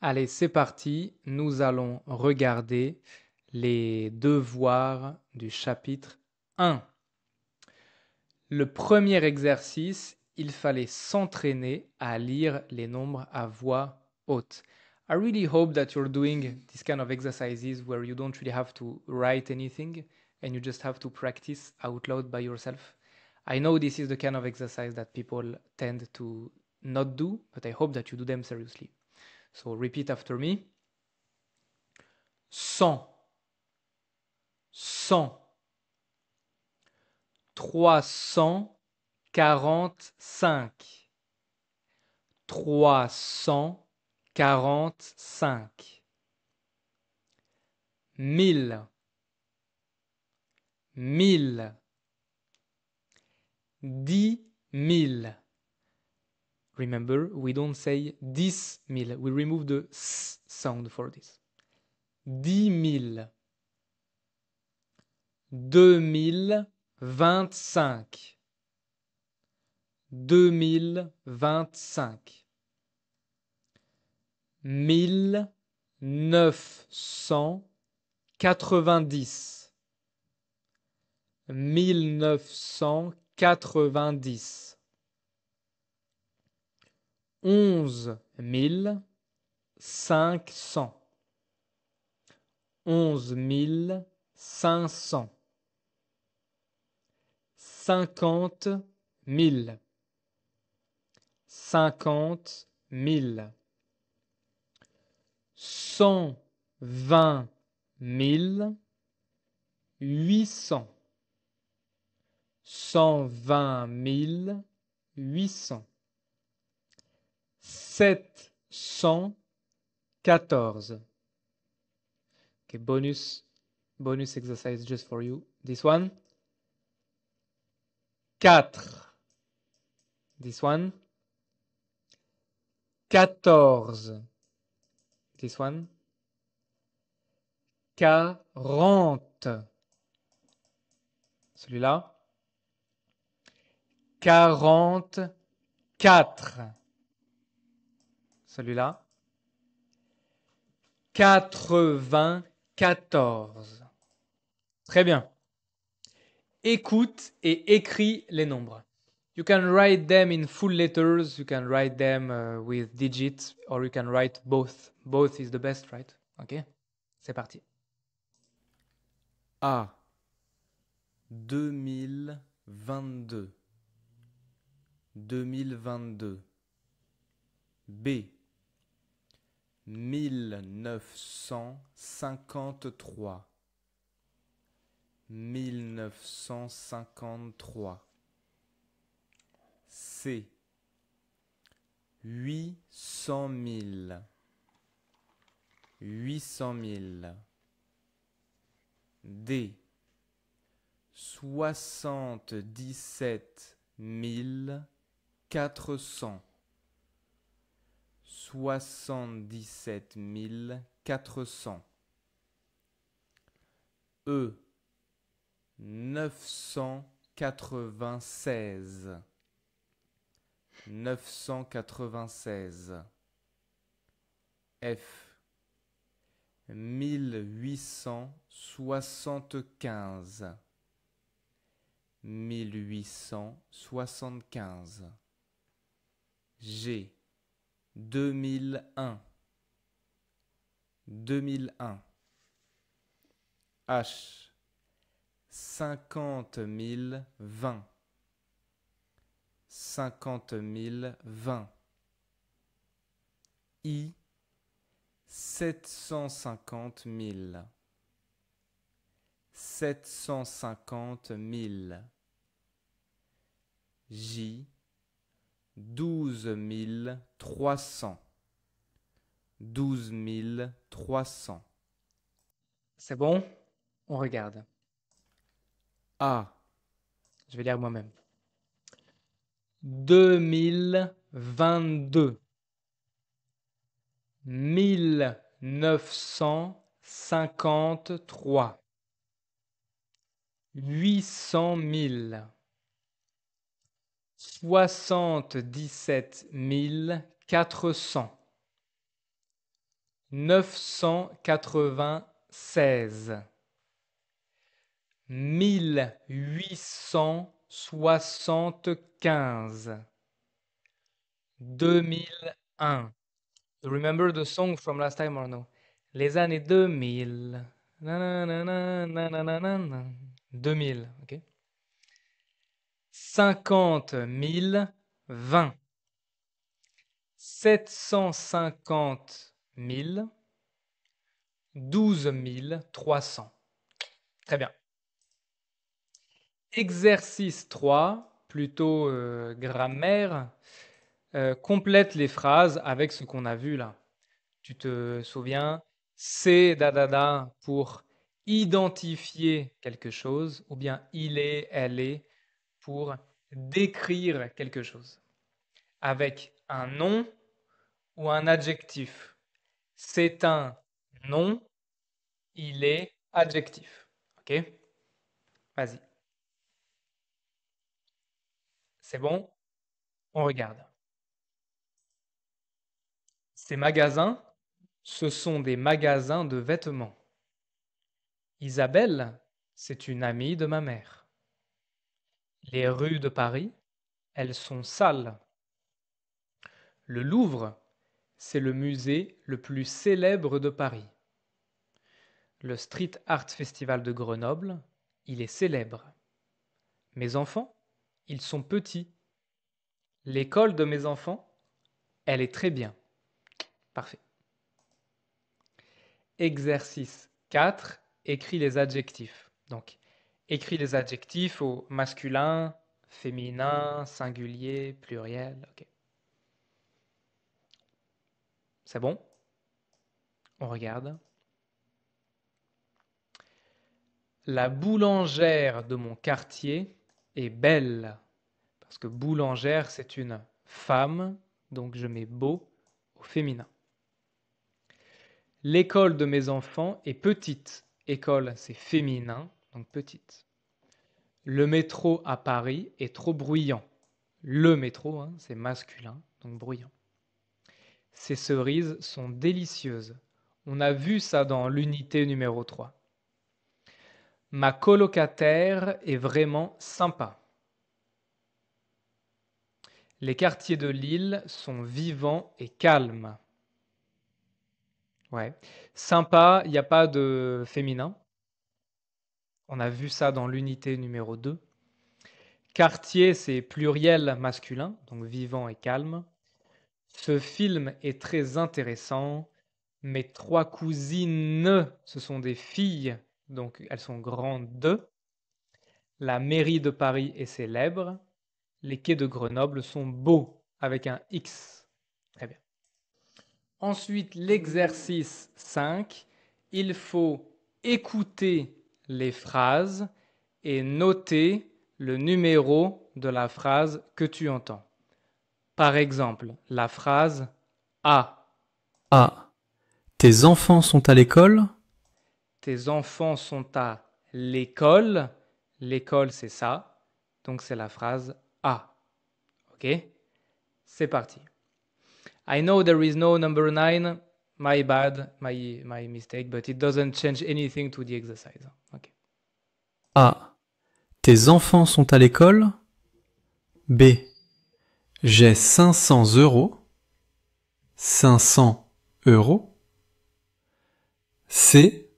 Allez, c'est parti. Nous allons regarder les devoirs du chapitre 1. Le premier exercice, il fallait s'entraîner à lire les nombres à voix haute. I really hope that you're doing this kind of exercises where you don't really have to write anything and you just have to practice out loud by yourself. I know this is the kind of exercise that people tend to not do, but I hope that you do them seriously. So repeat after me. 100, 100, 345, 345, 1000, 1000, 10 000. Remember, we don't say 10 000. We remove the s sound for this. 10 000, 2025, 2025, 1990, 1990, 11 500, 11 500, 50 000, 50 000, 120 800, 120 800, 714. Okay, bonus exercise just for you. This one. 4. This one. 14. This one. 40. Celui-là. 44. Celui-là. 94. Très bien. Écoute et écris les nombres. You can write them in full letters, you can write them with digits, or you can write both. Both is the best, right? Ok? C'est parti. A 2022 2022 B 1953 1953 C 800 000 800 000 D 77 400 77 400 E 996 996 F 1875 1875 G 2001 2001 H 50 020 50 020 I 750 000 750 000 J 12 300 12 300 C'est bon? On regarde. A Je vais lire moi-même. 2022. 1953. 800 000. 77 400. 996. 1875. 2001. You remember the song from last time or no? Les années 2000. Nanana, nanana. 2000, ok? 50 020. 750 000. 12 300. Très bien. Exercice 3, plutôt grammaire. Complète les phrases avec ce qu'on a vu là. Tu te souviens, c'est da pour identifier quelque chose, ou bien il est, elle est pour décrire quelque chose. Avec un nom ou un adjectif. C'est un nom, il est adjectif. Ok? Vas-y. C'est bon? On regarde. Ces magasins, ce sont des magasins de vêtements. Isabelle, c'est une amie de ma mère. Les rues de Paris, elles sont sales. Le Louvre, c'est le musée le plus célèbre de Paris. Le Street Art Festival de Grenoble, il est célèbre. Mes enfants, ils sont petits. L'école de mes enfants, elle est très bien. Parfait. Exercice 4, écris les adjectifs. Donc, écris les adjectifs au masculin, féminin, singulier, pluriel. Ok. C'est bon? On regarde. La boulangère de mon quartier est belle. Parce que boulangère, c'est une femme. Donc, je mets beau au féminin. L'école de mes enfants est petite. École, c'est féminin, donc petite. Le métro à Paris est trop bruyant. Le métro, hein, c'est masculin, donc bruyant. Ces cerises sont délicieuses. On a vu ça dans l'unité numéro 3. Ma colocataire est vraiment sympa. Les quartiers de Lille sont vivants et calmes. Ouais. Sympa, il n'y a pas de féminin. On a vu ça dans l'unité numéro 2. Quartier, c'est pluriel masculin, donc vivant et calme. Ce film est très intéressant. Mes 3 cousines, ce sont des filles, donc elles sont grandes. La mairie de Paris est célèbre. Les quais de Grenoble sont beaux, avec un X. Très bien. Ensuite, l'exercice 5. Il faut écouter les phrases et noter le numéro de la phrase que tu entends. Par exemple, la phrase A. A. Tes enfants sont à l'école? Tes enfants sont à l'école. L'école, c'est ça. Donc, c'est la phrase A. OK? C'est parti. I know there is no number 9. My bad, my mistake, but it doesn't change anything to the exercise. OK. A. Tes enfants sont à l'école? B. J'ai 500 €. 500 €. C.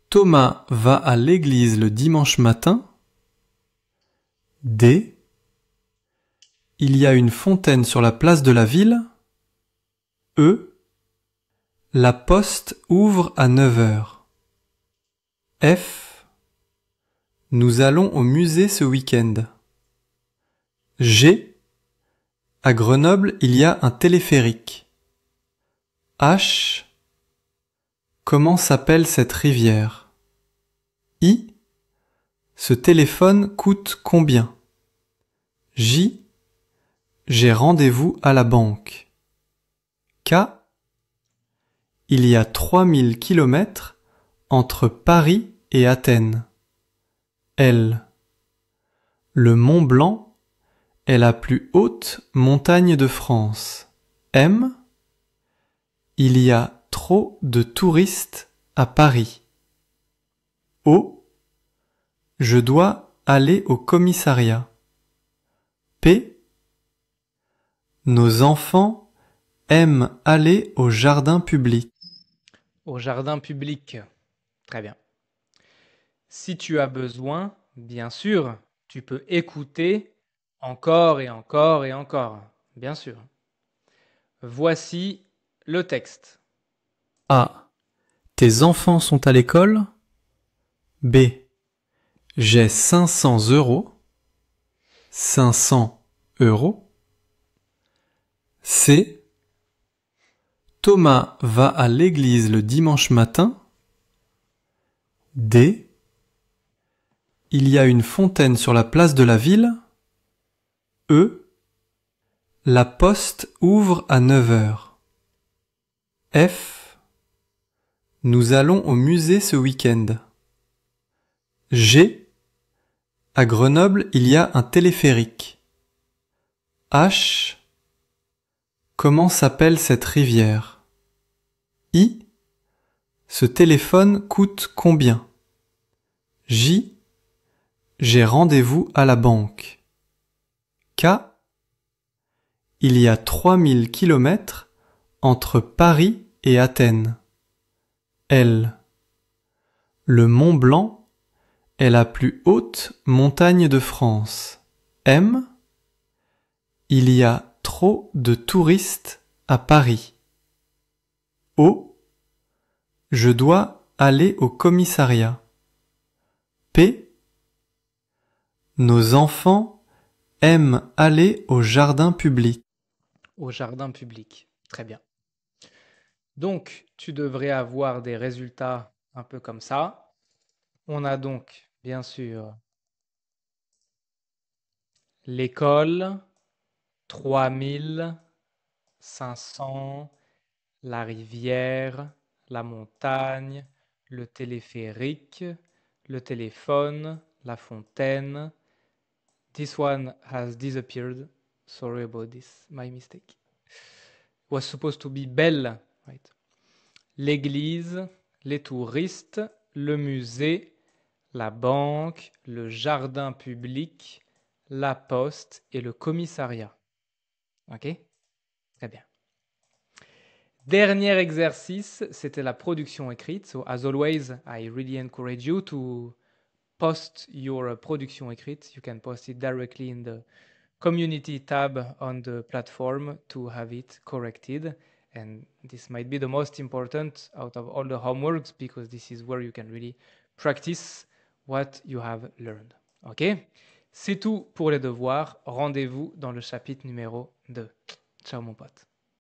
Thomas va à l'église le dimanche matin. D. Il y a une fontaine sur la place de la ville. E. La poste ouvre à 9 heures. F. Nous allons au musée ce week-end. G. À Grenoble, il y a un téléphérique. H. Comment s'appelle cette rivière? I. Ce téléphone coûte combien? J. J'ai rendez-vous à la banque. K. Il y a 3000 kilomètres entre Paris et Athènes. L. Le Mont Blanc est la plus haute montagne de France. M. il y a trop de touristes à Paris. O, je dois aller au commissariat. P, nos enfants aiment aller au jardin public. Au jardin public. Très bien. Si tu as besoin, bien sûr, tu peux écouter encore et encore et encore. Bien sûr. Voici le texte. A. Tes enfants sont à l'école? B. J'ai 500 €. 500 €. C. Thomas va à l'église le dimanche matin. D. Il y a une fontaine sur la place de la ville. E. La poste ouvre à 9 heures. F. Nous allons au musée ce week-end. G. À Grenoble, il y a un téléphérique. H. Comment s'appelle cette rivière? I. Ce téléphone coûte combien? J. J'ai rendez-vous à la banque. K. Il y a 3000 kilomètres entre Paris et Athènes. L. Le Mont Blanc est la plus haute montagne de France. M. Il y a trop de touristes à Paris. O. Je dois aller au commissariat. P. Nos enfants aiment aller au jardin public. Au jardin public. Très bien. Donc, tu devrais avoir des résultats un peu comme ça. On a donc, bien sûr, l'école, 3500, la rivière, la montagne, le téléphérique, le téléphone, la fontaine. This one has disappeared. Sorry about this, my mistake. It was supposed to be belle, right? L'église, les touristes, le musée, la banque, le jardin public, la poste et le commissariat. OK? Très bien. Dernier exercice, c'était la production écrite. So, as always, I really encourage you to post your production écrite. You can post it directly in the community tab on the platform to have it corrected. And this might be the most important out of all the homeworks because this is where you can really practice what you have learned. OK? C'est tout pour les devoirs. Rendez-vous dans le chapitre numéro 2. Ciao mon pote.